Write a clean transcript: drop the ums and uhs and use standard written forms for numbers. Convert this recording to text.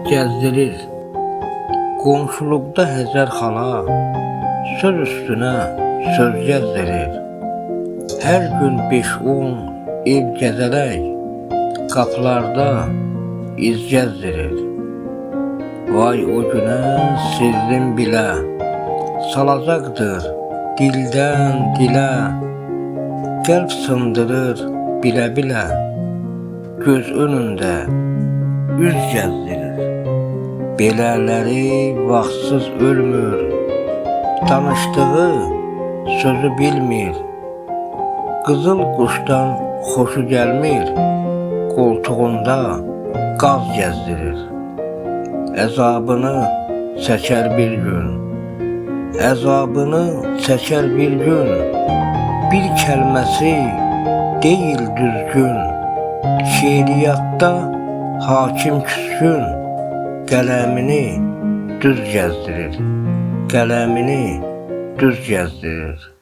Gəzdirir qonşuluqda Həzər xala, söz üstünə söz gəzdirir. Hər gün 5-10 ev gəzərək, qapılarda iz gəzdirir. Vay o günə sirrim bilə, salacaqdır dildən dilə. Qəlb sındırır bilə-bilə, göz önündə üz gəzdirir. Belələri vaxtsız ölmür, danışdığı sözü bilmir. Qızıl quşdan xoşu gəlmir, qoltuğunda qaz gəzdirir. Əzabını çəkər bir gün, əzabını çəkər bir gün. Bir kəlməsi deyil düzgün, şeiriyyatda hakim küskün. Qələmini düz gəzdirir, qələmini düz gəzdirir.